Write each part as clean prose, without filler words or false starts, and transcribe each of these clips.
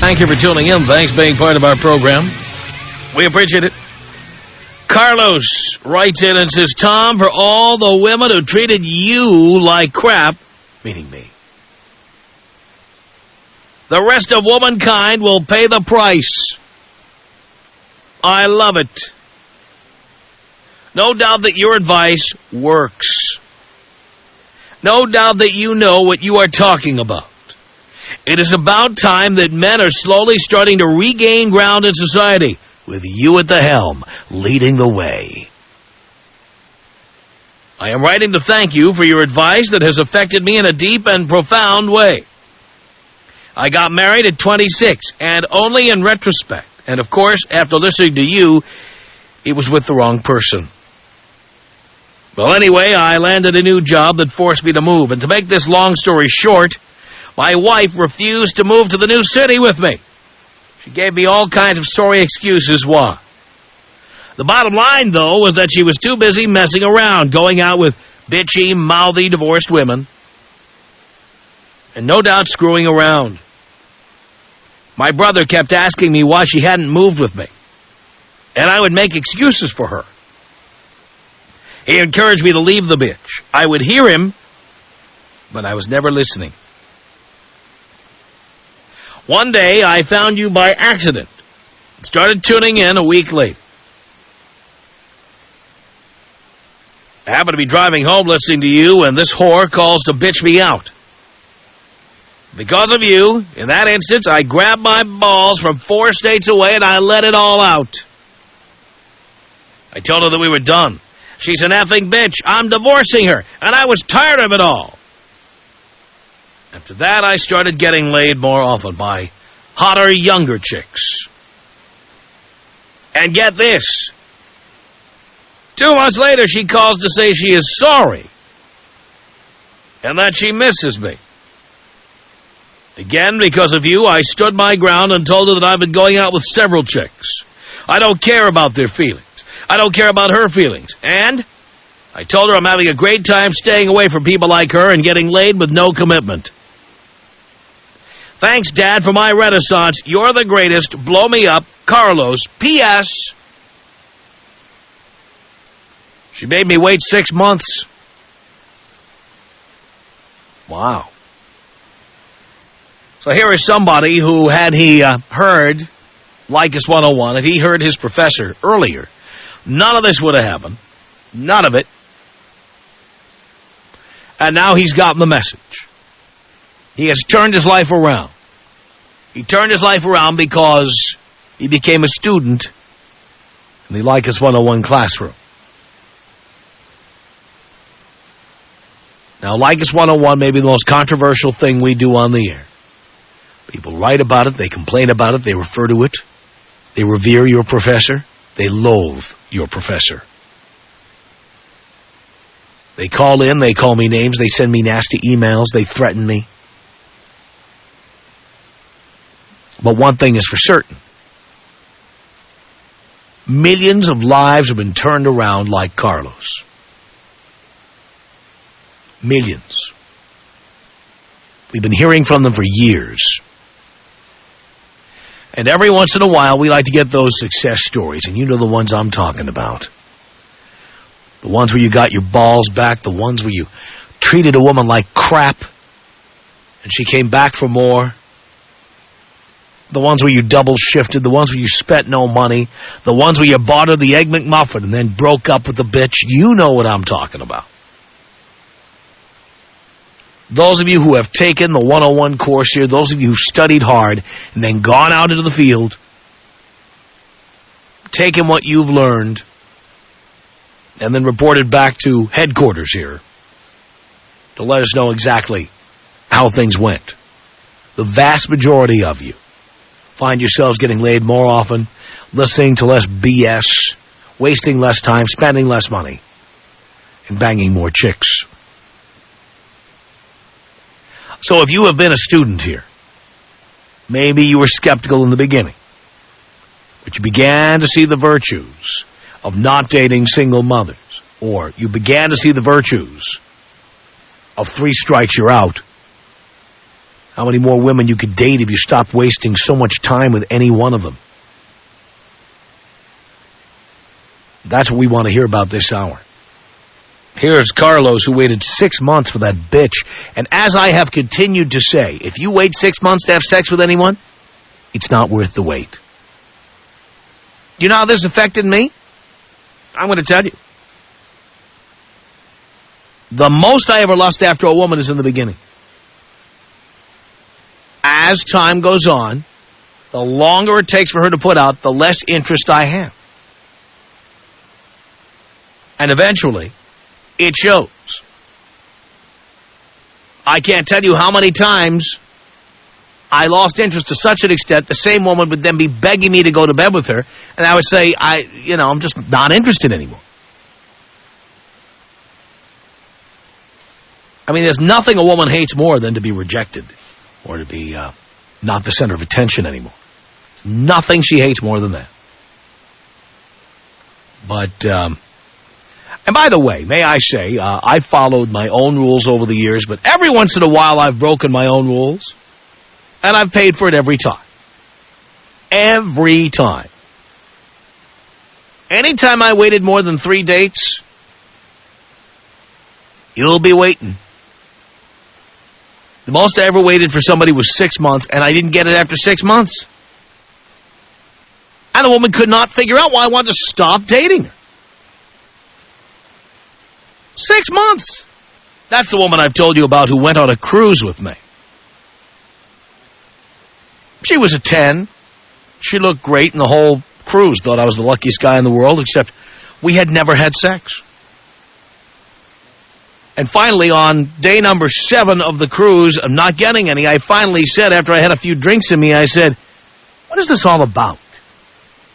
Thank you for tuning in. Thanks for being part of our program. We appreciate it. Carlos writes in and says, Tom, for all the women who treated you like crap, meaning me, the rest of womankind will pay the price. I love it. No doubt that your advice works. No doubt that you know what you are talking about. It is about time that men are slowly starting to regain ground in society, with you at the helm, leading the way. I am writing to thank you for your advice that has affected me in a deep and profound way. I got married at 26, and only in retrospect, and of course, after listening to you, it was with the wrong person. Well, anyway, I landed a new job that forced me to move, and to make this long story short, my wife refused to move to the new city with me. She gave me all kinds of sorry excuses why. The bottom line, though, was that she was too busy messing around, going out with bitchy, mouthy, divorced women, and no doubt screwing around. My brother kept asking me why she hadn't moved with me, and I would make excuses for her. He encouraged me to leave the bitch. I would hear him, but I was never listening. One day, I found you by accident. Started tuning in a week later. I happened to be driving home listening to you, and this whore calls to bitch me out. Because of you, in that instance, I grabbed my balls from 4 states away, and I let it all out. I told her that we were done. She's an effing bitch. I'm divorcing her, and I was tired of it all. After that, I started getting laid more often by hotter, younger chicks. And get this. 2 months later, she calls to say she is sorry and that she misses me. Again, because of you, I stood my ground and told her that I've been going out with several chicks. I don't care about their feelings. I don't care about her feelings. And I told her I'm having a great time staying away from people like her and getting laid with no commitment. Thanks, Dad, for my renaissance. You're the greatest. Blow me up. Carlos. P.S. She made me wait 6 months. Wow. So here is somebody who, had he heard Leykis 101, if he heard his professor earlier, none of this would have happened. None of it. And now he's gotten the message. He has turned his life around. He turned his life around because he became a student in the Leykis 101 classroom. Now, Leykis 101 may be the most controversial thing we do on the air. People write about it, they complain about it, they refer to it, they revere your professor, they loathe your professor. They call in, they call me names, they send me nasty emails, they threaten me. But one thing is for certain. Millions of lives have been turned around like Carlos. Millions. We've been hearing from them for years. And every once in a while, we like to get those success stories, and you know the ones I'm talking about. The ones where you got your balls back, the ones where you treated a woman like crap, and she came back for more. The ones where you double-shifted, the ones where you spent no money, the ones where you bought her the Egg McMuffin and then broke up with the bitch. You know what I'm talking about. Those of you who have taken the 101 course here, those of you who studied hard and then gone out into the field, taken what you've learned, and then reported back to headquarters here to let us know exactly how things went. The vast majority of you find yourselves getting laid more often, listening to less BS, wasting less time, spending less money, and banging more chicks. So if you have been a student here, maybe you were skeptical in the beginning, but you began to see the virtues of not dating single mothers, or you began to see the virtues of 3 strikes, you're out. How many more women you could date if you stopped wasting so much time with any one of them. That's what we want to hear about this hour. Here's Carlos, who waited 6 months for that bitch. And as I have continued to say, if you wait 6 months to have sex with anyone, it's not worth the wait. Do you know how this affected me? I'm going to tell you. The most I ever lust after a woman is in the beginning. As time goes on, the longer it takes for her to put out, the less interest I have. And eventually, it shows. I can't tell you how many times I lost interest to such an extent the same woman would then be begging me to go to bed with her, and I would say, I'm just not interested anymore. I mean, there's nothing a woman hates more than to be rejected or to be not the center of attention anymore. Nothing she hates more than that. But, and by the way, may I say, I followed my own rules over the years, but every once in a while I've broken my own rules, and I've paid for it every time. Every time. Anytime I waited more than 3 dates, you'll be waiting. The most I ever waited for somebody was 6 months, and I didn't get it after 6 months. And the woman could not figure out why I wanted to stop dating her. 6 months. That's the woman I've told you about who went on a cruise with me. She was a 10. She looked great, and the whole cruise thought I was the luckiest guy in the world, except we had never had sex. And finally, on day number 7 of the cruise, of not getting any, I finally said, after I had a few drinks in me, I said, what is this all about?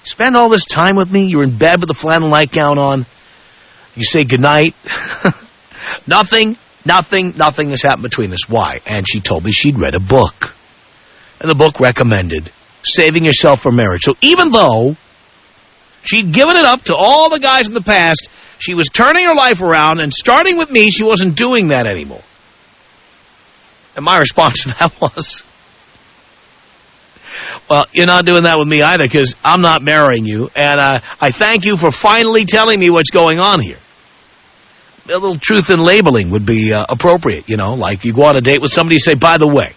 You spend all this time with me, you're in bed with a flannel nightgown on, you say goodnight. Nothing has happened between us. Why? And she told me she'd read a book. And the book recommended saving yourself for marriage. So even though she'd given it up to all the guys in the past, she was turning her life around, and starting with me, she wasn't doing that anymore. And my response to that was, well, you're not doing that with me either, because I'm not marrying you, and I thank you for finally telling me what's going on here. A little truth in labeling would be appropriate, like you go on a date with somebody, you say, by the way,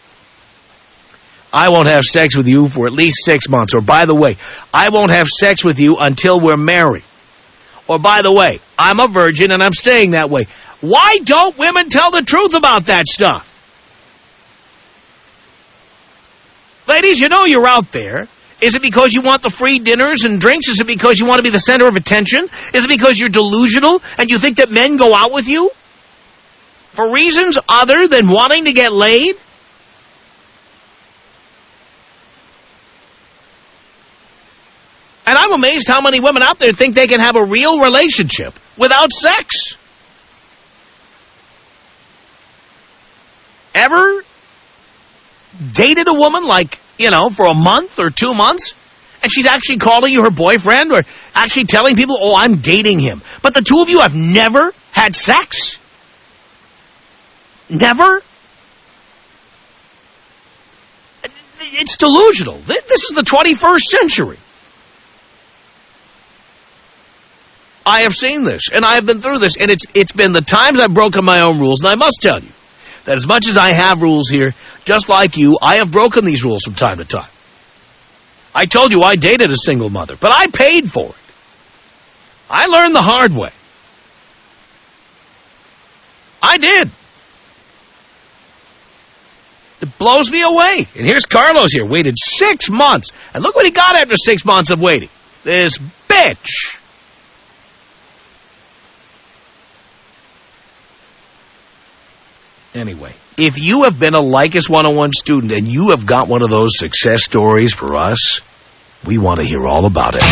I won't have sex with you for at least 6 months, or by the way, I won't have sex with you until we're married. Or, by the way, I'm a virgin and I'm staying that way. Why don't women tell the truth about that stuff? Ladies, you're out there. Is it because you want the free dinners and drinks? Is it because you want to be the center of attention? Is it because you're delusional and you think that men go out with you for reasons other than wanting to get laid? And I'm amazed how many women out there think they can have a real relationship without sex. Ever dated a woman for a month or 2 months, and she's actually calling you her boyfriend or actually telling people, oh, I'm dating him. But the two of you have never had sex? Never? It's delusional. This is the 21st century. I have seen this, and I have been through this, and it's been the times I've broken my own rules, and I must tell you that as much as I have rules here, just like you, I have broken these rules from time to time. I told you I dated a single mother, but I paid for it. I learned the hard way. I did. It blows me away. And here's Carlos here, waited 6 months, and look what he got after 6 months of waiting. This bitch. Anyway, if you have been a Leykis 101 student and you have got one of those success stories for us, we want to hear all about it.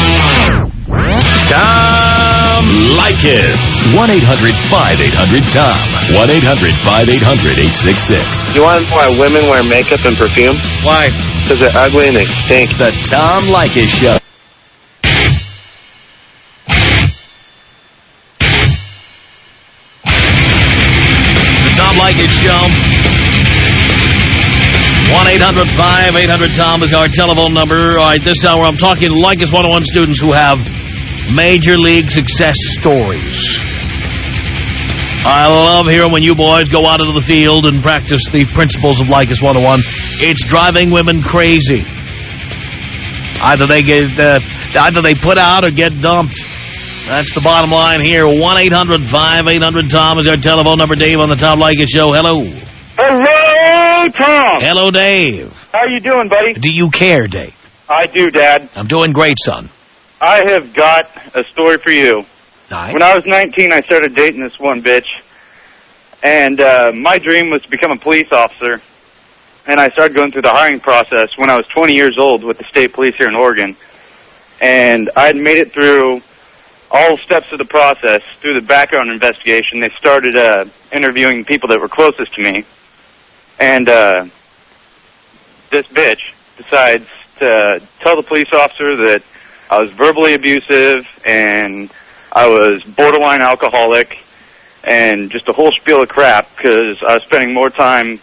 Tom Leykis. 1-800-5800-TOM. 1-800-5800-866. You want to know why women wear makeup and perfume? Why? Because they're ugly and they stink. The Tom Leykis Show. Tom Leykis Show. 1-800-5800-TOM is our telephone number. All right, this hour I'm talking to Leykis 101 students who have major league success stories. I love hearing when you boys go out into the field and practice the principles of Leykis 101. It's driving women crazy. Either they put out or get dumped. That's the bottom line here. 1-800-5800-TOM is our telephone number. Dave on the Tom Leykis Show. Hello. Hello, Tom. Hello, Dave. How you doing, buddy? Do you care, Dave? I do, Dad. I'm doing great, son. I have got a story for you. All right. When I was 19, I started dating this one bitch. And my dream was to become a police officer. And I started going through the hiring process when I was 20 years old with the state police here in Oregon. And I had made it through all steps of the process, through the background investigation. They started interviewing people that were closest to me. And this bitch decides to tell the police officer that I was verbally abusive and I was borderline alcoholic and just a whole spiel of crap because I was spending more time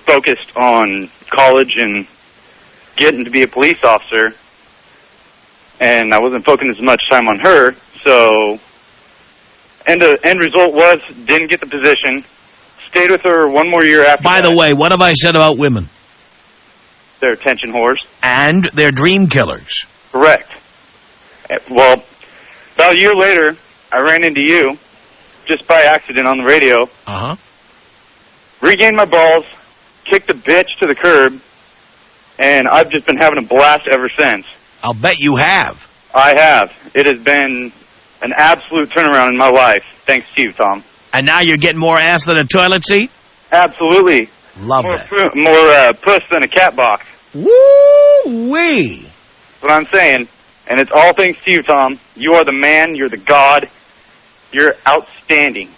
focused on college and getting to be a police officer, and I wasn't focusing as much time on her. So, end result was, didn't get the position. Stayed with her one more year after By that. the way, what have I said about women? They're attention whores. And they're dream killers. Correct. Well, about a year later, I ran into you, just by accident on the radio. Uh-huh. Regained my balls, kicked the bitch to the curb, and I've just been having a blast ever since. I'll bet you have. I have. It has been an absolute turnaround in my life, thanks to you, Tom. And now you're getting more ass than a toilet seat? Absolutely. Love More that. more puss than a cat box. Woo-wee. That's what I'm saying. And it's all thanks to you, Tom. You are the man. You're the god. You're outstanding.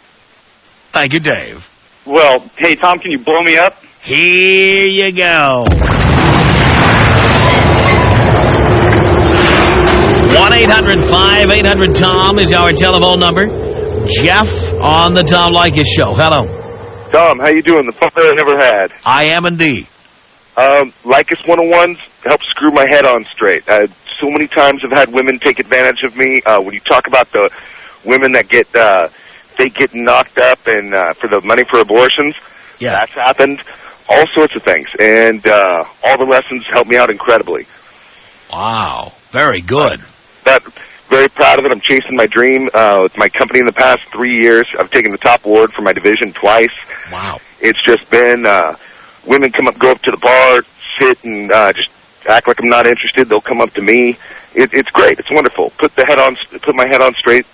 Thank you, Dave. Well, hey, Tom, can you blow me up? Here you go. 1-800-5800-TOM is our telephone number. Jeff on the Tom Leykis Show. Hello. Tom, how you doing? The fucker I never had. I am indeed. Leykis 101s help screw my head on straight. So many times I've had women take advantage of me. When you talk about the women that get knocked up and for the money for abortions, Yeah. that's happened. All sorts of things, and all the lessons helped me out incredibly. Wow. Very good. But very proud of it. I'm chasing my dream. With my company in the past 3 years, I've taken the top award for my division twice. Wow. It's just been women go up to the bar, sit, and just act like I'm not interested. They'll come up to me. It's great. It's wonderful. Put my head on straight.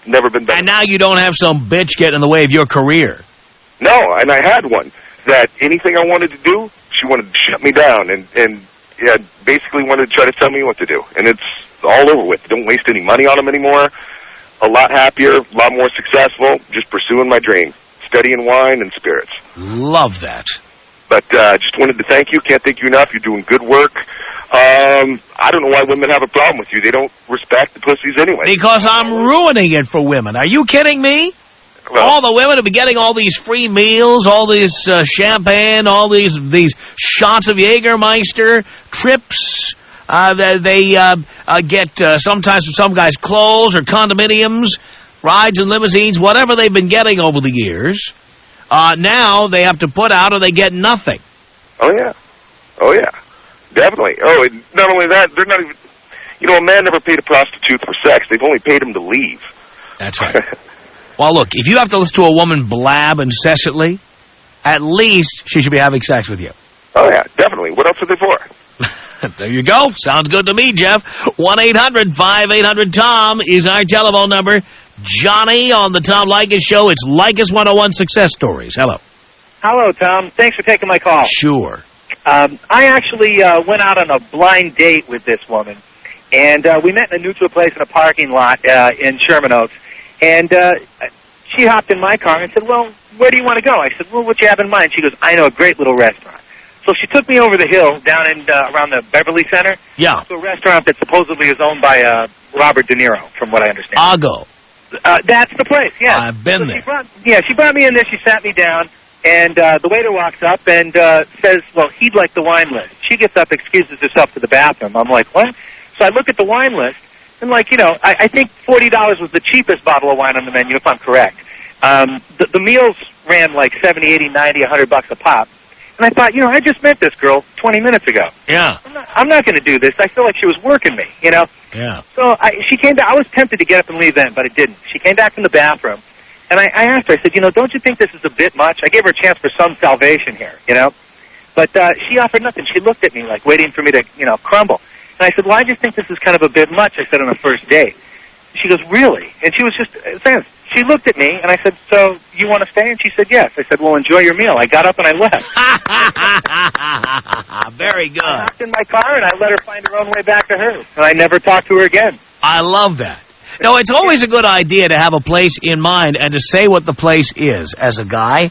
Never been better. And now you don't have some bitch getting in the way of your career. No, and I had one that anything I wanted to do, she wanted to shut me down and yeah, basically wanted to try to tell me what to do. And it's all over with. Don't waste any money on them anymore. A lot happier, a lot more successful, just pursuing my dream. Studying wine and spirits. Love that. But just wanted to thank you. Can't thank you enough. You're doing good work. I don't know why women have a problem with you. They don't respect the pussies anyway. Because I'm ruining it for women. Are you kidding me? Well, All the women have been getting all these free meals, all this champagne, all these shots of Jägermeister, trips. They get sometimes from some guys clothes or condominiums, rides in limousines, whatever they've been getting over the years. Now they have to put out or they get nothing. Oh, yeah. Oh, yeah. Definitely. Oh, and not only that, they're not even... You know, a man never paid a prostitute for sex. They've only paid him to leave. That's right. Well, look, if you have to listen to a woman blab incessantly, at least she should be having sex with you. Oh, yeah, definitely. What else are they for? There you go. Sounds good to me, Jeff. 1-800-5800-TOM is our telephone number. Johnny on the Tom Leykis Show. It's Leykis 101 Success Stories. Hello. Hello, Tom. Thanks for taking my call. Sure. I actually went out on a blind date with this woman, and we met in a neutral place in a parking lot in Sherman Oaks. And she hopped in my car and said, well, where do you want to go? I said, well, what do you have in mind? She goes, I know a great little restaurant. So she took me over the hill down in around the Beverly Center Yeah. to a restaurant that supposedly is owned by Robert De Niro, from what I understand. I'll go. That's the place, yeah. I've been there. She brought me in there. She sat me down, And the waiter walks up and says, well, he'd like the wine list. She gets up, excuses herself to the bathroom. I'm like, what? So I look at the wine list, and like, you know, I think $40 was the cheapest bottle of wine on the menu, if I'm correct. The meals ran like $70, $80, $90, $100 a pop. And I thought, you know, I just met this girl 20 minutes ago. Yeah. I'm not going to do this. I feel like she was working me, you know? Yeah. So she came back. I was tempted to get up and leave then, but I didn't. She came back from the bathroom, and I asked her, I said, you know, don't you think this is a bit much? I gave her a chance for some salvation here, you know? But she offered nothing. She looked at me like waiting for me to, you know, crumble. And I said, well, I just think this is kind of a bit much, I said, on a first date. She goes, really? And she was just, she looked at me, and I said, so you want to stay? And she said, yes. I said, well, enjoy your meal. I got up and I left. Very good. I hopped in my car, and I let her find her own way back to hers. And I never talked to her again. I love that. No, it's always a good idea to have a place in mind and to say what the place is as a guy.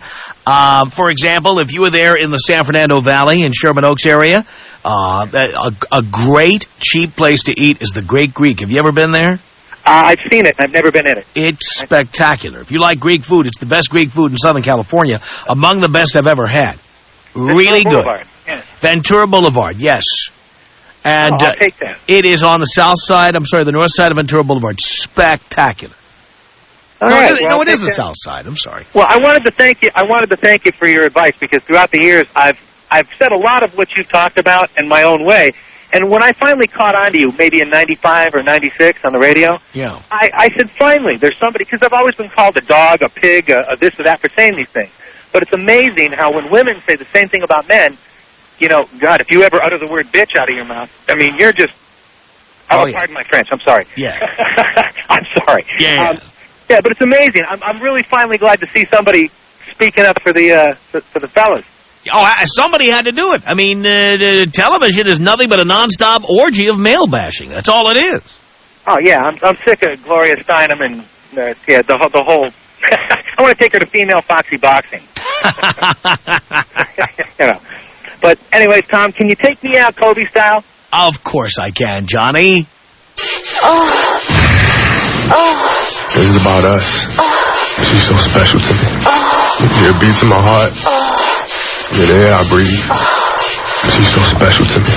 For example, if you were there in the San Fernando Valley in Sherman Oaks area, a great, cheap place to eat is the Great Greek. Have you ever been there? I've seen it. I've never been in it. It's spectacular. If you like Greek food, it's the best Greek food in Southern California, among the best I've ever had. Really good. Yes. Ventura Boulevard, yes. And I'll take that. It is on the south side, the north side of Ventura Boulevard. Spectacular. All right. No, it is the south side. I'm sorry. Well, I wanted to thank you for your advice, because throughout the years I've said a lot of what you've talked about in my own way. And when I finally caught on to you, maybe in 95 or 96 on the radio, yeah, I said, finally, there's somebody, because I've always been called a dog, a pig, a this or that for saying these things. But it's amazing how when women say the same thing about men, you know, God, if you ever utter the word bitch out of your mouth, I mean, you're just, pardon my French, I'm sorry. Yeah. I'm sorry. Yeah. Yeah, but it's amazing. I'm really finally glad to see somebody speaking up for the fellas. Oh, somebody had to do it. I mean, television is nothing but a nonstop orgy of male bashing. That's all it is. Oh yeah, I'm sick of Gloria Steinem and the whole. I want to take her to female foxy boxing. You know. But anyways, Tom, can you take me out Kobe style? Of course I can, Johnny. This is about us. She's so special to me. It beats in my heart. Yeah, the air I breathe. She's so special to me.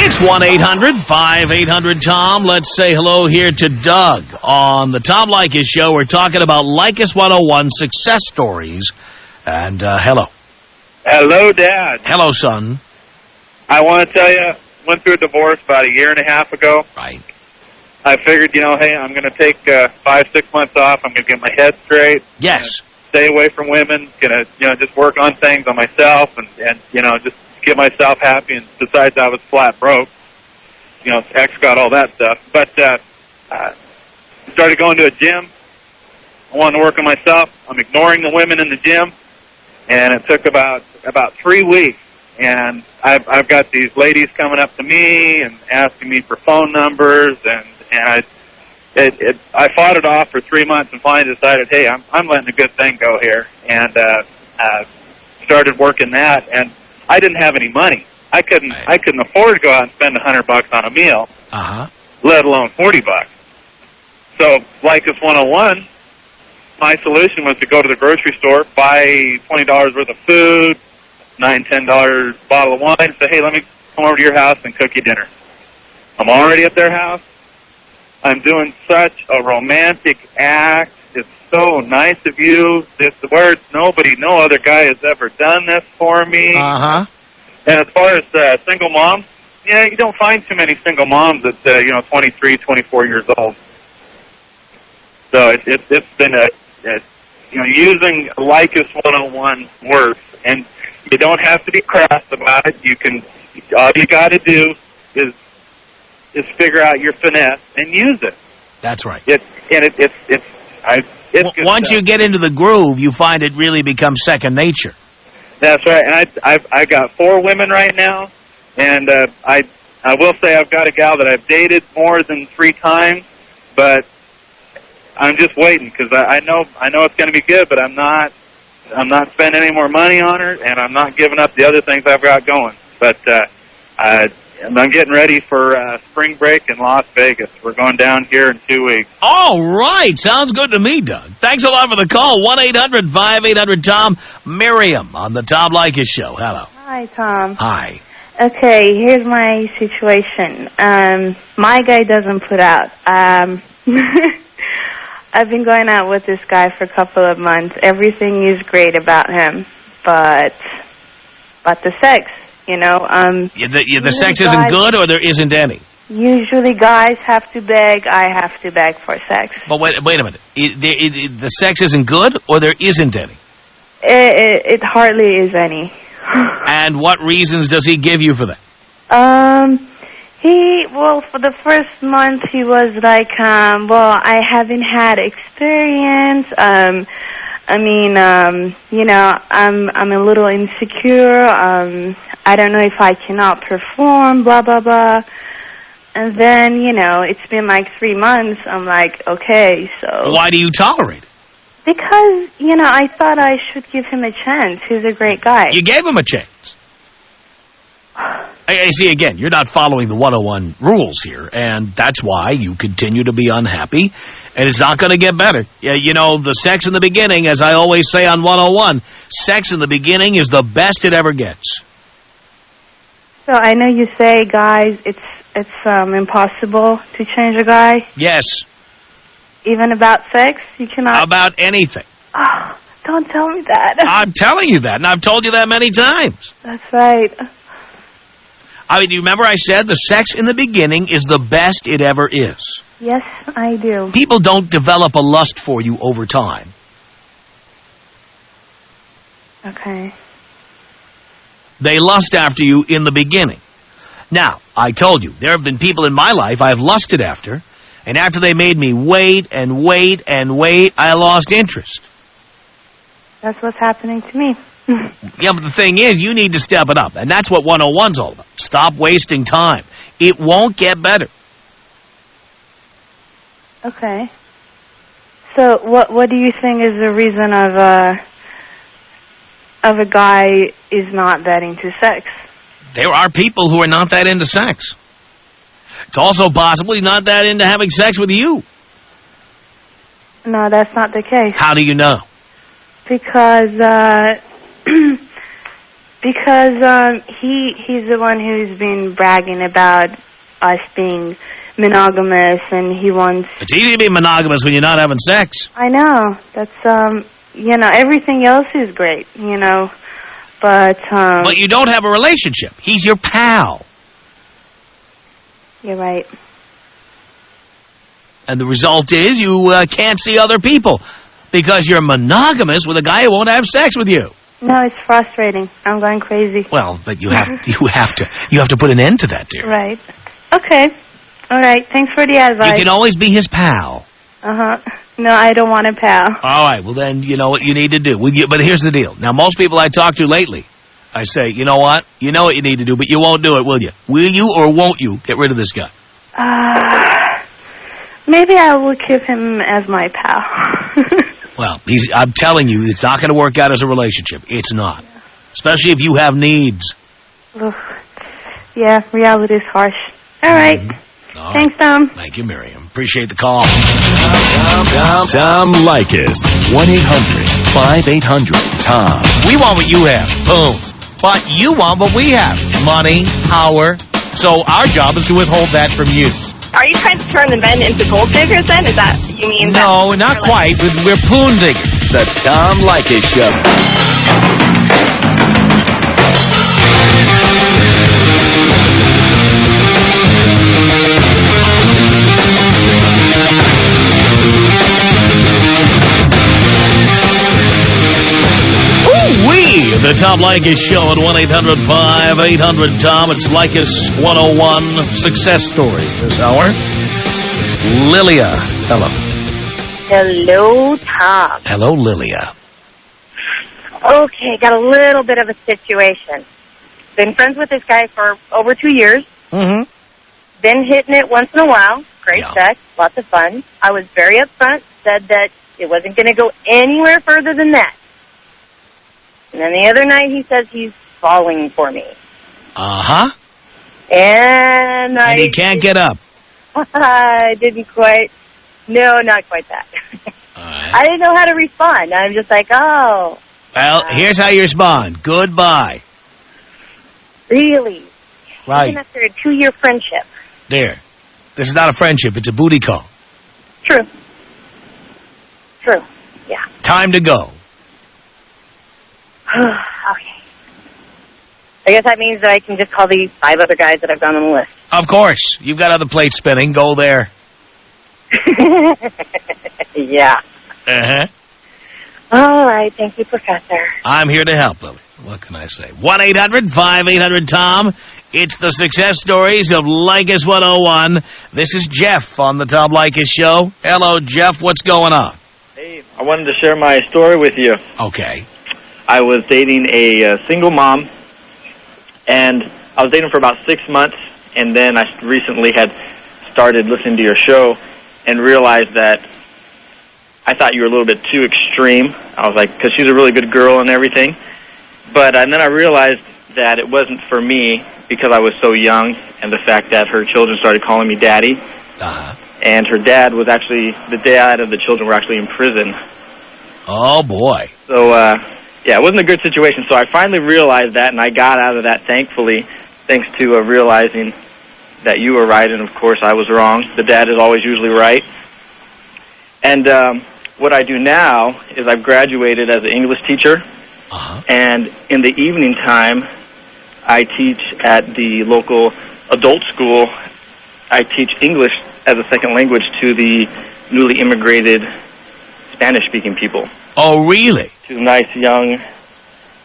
It's 1-800-5800-TOM. Let's say hello here to Doug on the Tom Leykis Show. We're talking about Leykis 101 success stories. And hello. Hello, Dad. Hello, son. I want to tell you, went through a divorce about a year and a half ago. Right. I figured, you know, hey, I'm going to take 5-6 months off. I'm going to get my head straight. Yes. Stay away from women. Going to, you know, just work on things on myself and you know, just get myself happy. And besides, I was flat broke. You know, ex got all that stuff. But started going to a gym. I wanted to work on myself. I'm ignoring the women in the gym. And it took about 3 weeks. And I've got these ladies coming up to me and asking me for phone numbers, and I fought it off for 3 months and finally decided, hey, I'm letting a good thing go here, and started working that. And I didn't have any money. I couldn't afford to go out and spend $100 on a meal, let alone $40. So, Leykis 101, my solution was to go to the grocery store, buy $20 worth of food, $9, $10 bottle of wine, and say, hey, let me come over to your house and cook you dinner. I'm already at their house. I'm doing such a romantic act. It's so nice of you. No other guy has ever done this for me. And as far as single moms, yeah, you don't find too many single moms at 23, 24 years old. So it's been using Leykis 101 works, and you don't have to be crass about it. All you got to do is figure out your finesse and use it. That's right. Once you get into the groove, you find it really becomes second nature. That's right. And I've got 4 women right now, and I will say I've got a gal that I've dated more than 3 times, but I'm just waiting because I know it's going to be good, but I'm not spending any more money on her, and I'm not giving up the other things I've got going. But And I'm getting ready for spring break in Las Vegas. We're going down here in 2 weeks. All right. Sounds good to me, Doug. Thanks a lot for the call. 1-800-5800-TOM. Miriam on the Tom Leykis Show. Hello. Hi, Tom. Hi. Okay, here's my situation. My guy doesn't put out. I've been going out with this guy for a couple of months. Everything is great about him, but the sex, you know. The sex isn't good, or there isn't any? Usually guys have to beg, I have to beg for sex. But wait a minute. The sex isn't good, or there isn't any? It hardly is any. And what reasons does he give you for that? For the first month he was like, I haven't had experience. You know, I'm a little insecure. I don't know if I cannot perform, blah, blah, blah. And then, you know, it's been like 3 months. I'm like, okay, so... Why do you tolerate it? Because, you know, I thought I should give him a chance. He's a great guy. You gave him a chance. I see, again, you're not following the 101 rules here, and that's why you continue to be unhappy, and it's not going to get better. You know, the sex in the beginning, as I always say on 101, sex in the beginning is the best it ever gets. So I know you say, guys, it's impossible to change a guy. Yes. Even about sex? You cannot... About anything. Oh, don't tell me that. I'm telling you that, and I've told you that many times. That's right. I mean, do you remember I said the sex in the beginning is the best it ever is? Yes, I do. People don't develop a lust for you over time. Okay. They lust after you in the beginning. Now, I told you, there have been people in my life I've lusted after, and after they made me wait and wait and wait, I lost interest. That's what's happening to me. Yeah, but the thing is, you need to step it up, and that's what 101's all about. Stop wasting time. It won't get better. Okay. So what do you think is the reason of a guy is not that into sex? There are people who are not that into sex. It's also possible he's not that into having sex with you. No, that's not the case. How do you know? Because he's the one who's been bragging about us being monogamous, and he wants... It's easy to be monogamous when you're not having sex. I know. That's, you know, everything else is great, you know, but... But you don't have a relationship. He's your pal. You're right. And the result is you can't see other people because you're monogamous with a guy who won't have sex with you. No, it's frustrating. I'm going crazy. Well, but you have to put an end to that, dear. Right. Okay. All right. Thanks for the advice. You can always be his pal. No, I don't want a pal. All right. Well, then you know what you need to do. But here's the deal. Now, most people I talk to lately, I say, you know what? You know what you need to do, but you won't do it, will you? Will you or won't you get rid of this guy? Maybe I will keep him as my pal. Well, I'm telling you, it's not going to work out as a relationship. It's not. Especially if you have needs. Ugh. Yeah, reality is harsh. All right. All Thanks, Tom. Thank you, Miriam. Appreciate the call. Tom Leykis. 1-800-5800-TOM. We want what you have. Boom. But you want what we have. Money, power. So our job is to withhold that from you. Are you trying to turn the men into gold diggers then? Is that you mean? No, not quite. We're poon diggers. The Tom Leykis Show. The Tom Leykis Show at 1-800-5800-TOM. It's Leykis 101 success story this hour. Lilia, hello. Hello, Tom. Hello, Lilia. Okay, got a little bit of a situation. Been friends with this guy for over 2 years. Mm-hmm. Been hitting it once in a while. Great Yeah. sex, lots of fun. I was very upfront, said that it wasn't going to go anywhere further than that. And then the other night he says he's falling for me. Uh-huh. And you can't get up. I didn't quite. No, not quite that. All right. I didn't know how to respond. I'm just like, oh. Well, here's how you respond. Goodbye. Really? Right. Even after a 2-year friendship. There. This is not a friendship. It's a booty call. True. True. Yeah. Time to go. Okay. I guess that means that I can just call the 5 other guys that I've got on the list. Of course. You've got other plates spinning. Go there. Yeah. Uh-huh. All right. Thank you, Professor. I'm here to help, Lily. What can I say? 1-800-5800-TOM. It's the success stories of Leykis 101. This is Jeff on the Tom Leykis Show. Hello, Jeff. What's going on? Hey, I wanted to share my story with you. Okay. I was dating a single mom, and I was dating for about 6 months, and then I recently had started listening to your show and realized that I thought you were a little bit too extreme. I was like, because she's a really good girl and everything. But and then I realized that it wasn't for me because I was so young, and the fact that her children started calling me daddy. Uh-huh. And her dad was actually, the dad of the children were actually in prison. Oh, boy. So, yeah, it wasn't a good situation. So I finally realized that, and I got out of that, thankfully, thanks to realizing that you were right, and, of course, I was wrong. The dad is always usually right. And what I do now is I've graduated as an English teacher, and in the evening time, I teach at the local adult school. I teach English as a second language to the newly immigrated Spanish-speaking people. Oh, really? To nice, young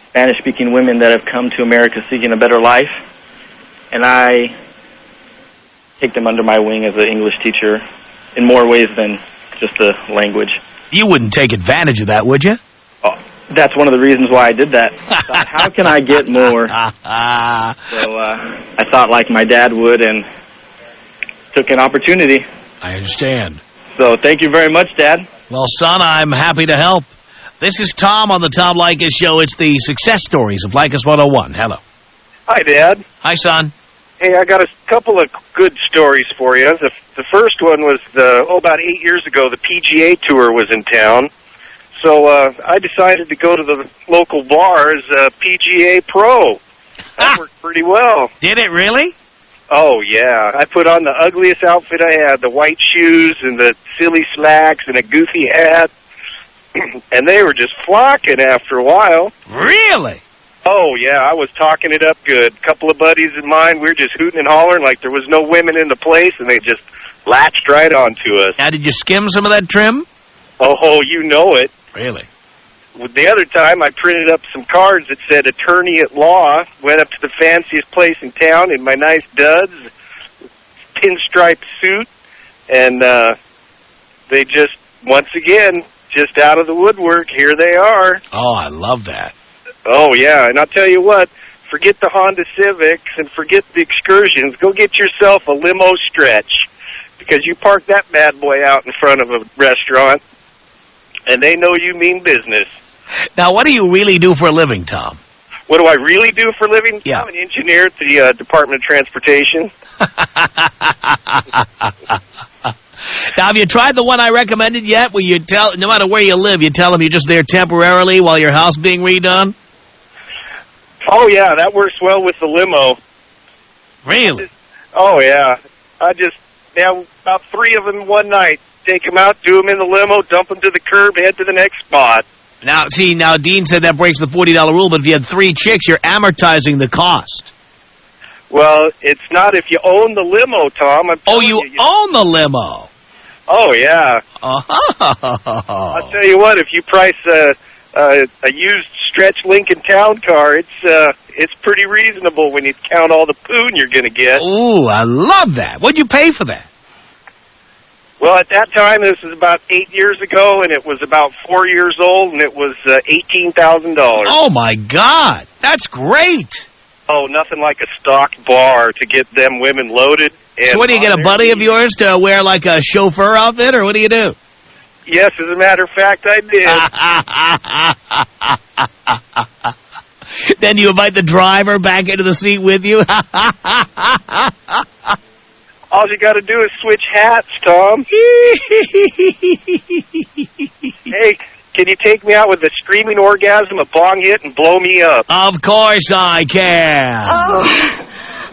Spanish-speaking women that have come to America seeking a better life. And I take them under my wing as an English teacher in more ways than just the language. You wouldn't take advantage of that, would you? Oh, that's one of the reasons why I did that. I thought, how can I get more? So I thought like my dad would and took an opportunity. I understand. So thank you very much, Dad. Well, son, I'm happy to help. This is Tom on the Tom Leykis Show. It's the success stories of Leykis 101. Hello. Hi, Dad. Hi, son. Hey, I got a couple of good stories for you. The first one was about 8 years ago, the PGA Tour was in town. So I decided to go to the local bar as a PGA pro. That worked pretty well. Did it really? Oh, yeah. I put on the ugliest outfit I had, the white shoes and the silly slacks and a goofy hat. And they were just flocking after a while. Really? Oh, yeah, I was talking it up good. A couple of buddies of mine, we were just hooting and hollering like there was no women in the place, and they just latched right onto us. Now, did you skim some of that trim? Oh, you know it. Really? The other time, I printed up some cards that said attorney at law, went up to the fanciest place in town in my nice duds, pinstripe suit, and they just, once again, just out of the woodwork, here they are. Oh, I love that. Oh, yeah, and I'll tell you what, forget the Honda Civics and forget the excursions. Go get yourself a limo stretch, because you park that bad boy out in front of a restaurant, and they know you mean business. Now, what do you really do for a living, Tom? What do I really do for a living? Yeah. I'm an engineer at the Department of Transportation. Now, have you tried the one I recommended yet, where you tell, no matter where you live, you tell them you're just there temporarily while your house being redone? Oh, yeah, that works well with the limo. Really? Oh, yeah. About 3 of them one night. Take them out, do them in the limo, dump them to the curb, head to the next spot. Now, see, now Dean said that breaks the $40 rule, but if you had 3 chicks, you're amortizing the cost. Well, it's not if you own the limo, Tom. You own the limo? Oh, yeah. I'll tell you what, if you price a used stretch Lincoln Town car, it's pretty reasonable when you count all the poon you're going to get. Ooh, I love that. What'd you pay for that? Well, at that time, this was about 8 years ago, and it was about 4 years old, and it was $18,000. Oh, my God. That's great. Oh, nothing like a stock bar to get them women loaded. And so what, do you get a buddy of yours to wear like a chauffeur outfit, or what do you do? Yes, as a matter of fact, I did. Then you invite the driver back into the seat with you. All you got to do is switch hats, Tom. Hey, can you take me out with a screaming orgasm, a bong hit, and blow me up? Of course I can.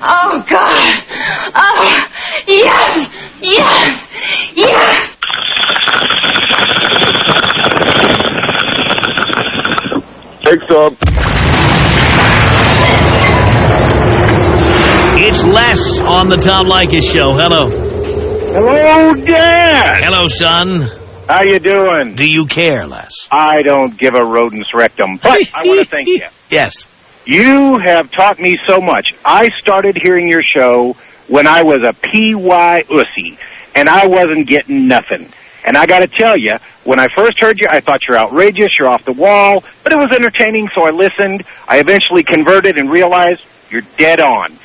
Oh, God. Oh, yes, yes, yes. Take some. It's Les on the Tom Leykis Show. Hello. Hello, Dad. Hello, son. How you doing? Do you care, Les? I don't give a rodent's rectum, but I want to thank you. Yes. You have taught me so much. I started hearing your show when I was a PY ussy, and I wasn't getting nothing. And I got to tell you, when I first heard you, I thought you're outrageous, you're off the wall, but it was entertaining, so I listened. I eventually converted and realized you're dead on.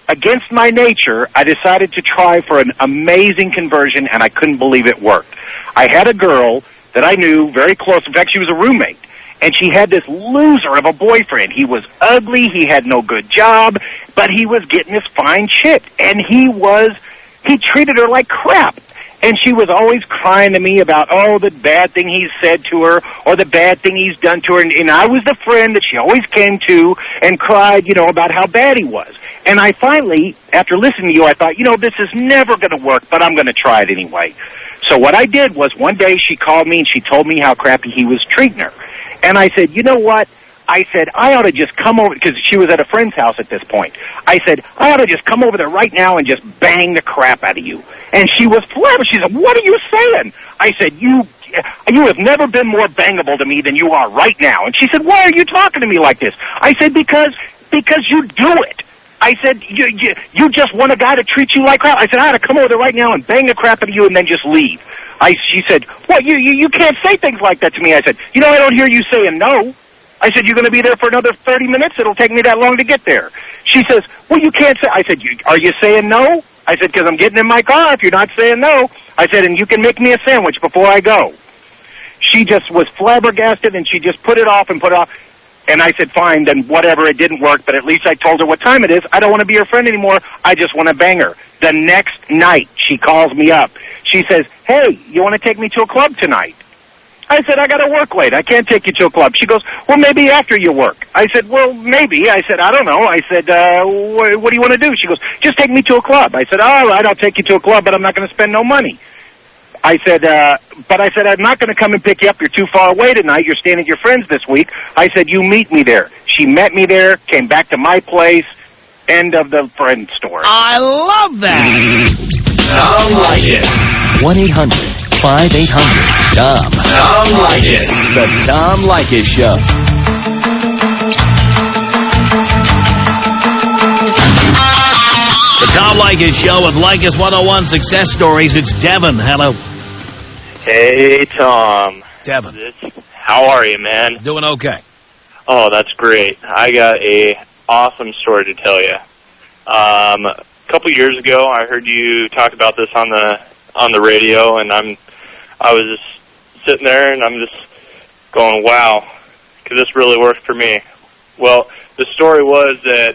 Against my nature, I decided to try for an amazing conversion, and I couldn't believe it worked. I had a girl that I knew very close. In fact, she was a roommate, and she had this loser of a boyfriend. He was ugly, he had no good job, but he was getting this fine chick, and he treated her like crap. And she was always crying to me about, the bad thing he's said to her or the bad thing he's done to her. And I was the friend that she always came to and cried, about how bad he was. And I finally, after listening to you, I thought, this is never going to work, but I'm going to try it anyway. So what I did was one day she called me and she told me how crappy he was treating her. And I said, you know what? I said, I ought to just come over, because she was at a friend's house at this point. I said, I ought to just come over there right now and just bang the crap out of you. And she was flabbergasted. She said, what are you saying? I said, you have never been more bangable to me than you are right now. And she said, why are you talking to me like this? I said, because you do it. I said, you just want a guy to treat you like crap. I said, I ought to come over there right now and bang the crap out of you and then just leave. She said, well, you can't say things like that to me. I said, I don't hear you saying no. I said, you're going to be there for another 30 minutes? It'll take me that long to get there. She says, well, you can't say. I said, are you saying no? I said, because I'm getting in my car if you're not saying no. I said, and you can make me a sandwich before I go. She just was flabbergasted, and she just put it off and put it off. And I said, fine, then whatever, it didn't work, but at least I told her what time it is. I don't want to be her friend anymore. I just want to bang her. The next night, she calls me up. She says, hey, you want to take me to a club tonight? I said, I got to work late. I can't take you to a club. She goes, well, maybe after you work. I said, well, maybe. I said, I don't know. I said, what do you want to do? She goes, just take me to a club. I said, all right, I'll take you to a club, but I'm not going to spend no money. I said, I'm not going to come and pick you up. You're too far away tonight. You're staying at your friend's this week. I said, you meet me there. She met me there, came back to my place. End of the friend story. I love that. Tom Leykis. 1-800-5800-TOM. Tom Leykis. The Tom Leykis Show. The Tom Leykis Show with Leykis 101 Success Stories. It's Devin. Hello. Hey, Tom. Devin. How are you, man? Doing okay. Oh, that's great. I got a awesome story to tell you. A couple years ago, I heard you talk about this on the radio, and I was just sitting there, and I'm just going, wow, could this really work for me? Well, the story was that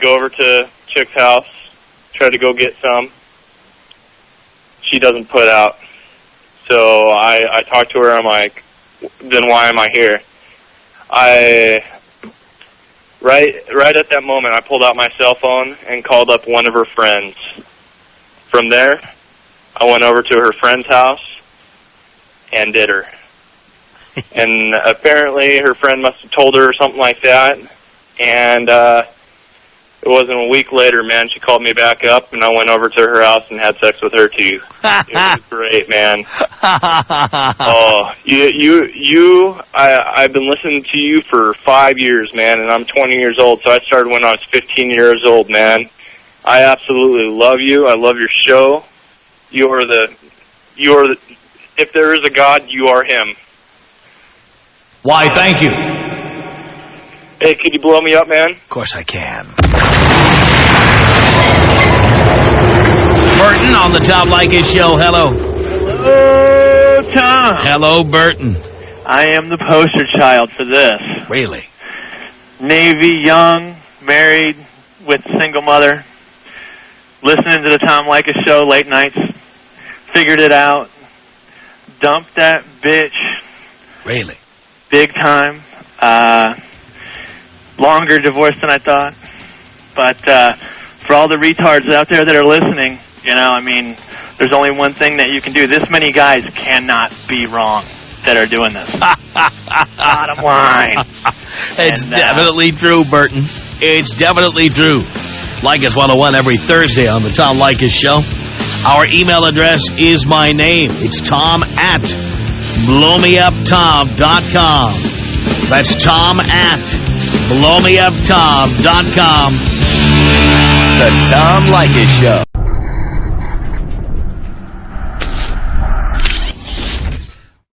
go over to chick's house, try to go get some. She doesn't put out. So I talked to her. I'm like, then why am I here? Right at that moment, I pulled out my cell phone and called up one of her friends. From there, I went over to her friend's house and did her. And apparently her friend must have told her or something like that. And it wasn't a week later, man, she called me back up, and I went over to her house and had sex with her, too. It was great, man. Oh, I've been listening to you for 5 years, man, and I'm 20 years old, so I started when I was 15 years old, man. I absolutely love you. I love your show. If there is a God, you are him. Why, thank you. Hey, can you blow me up, man? Of course I can. Burton on the Tom Leykis Show. Hello. Hello, Tom. Hello, Burton. I am the poster child for this. Really? Navy, young, married, with a single mother, listening to the Tom Leykis Show late nights, figured it out, dumped that bitch. Really? Big time. Longer divorce than I thought. But for all the retards out there that are listening, I mean, there's only one thing that you can do. This many guys cannot be wrong that are doing this. Bottom line. It's definitely true, Burton. It's definitely true. Leykis 101 every Thursday on the Tom Leykis Show. Our email address is my name. It's tom@blowmeuptom.com. That's tom@blowmeuptom.com. The Tom Leykis Show.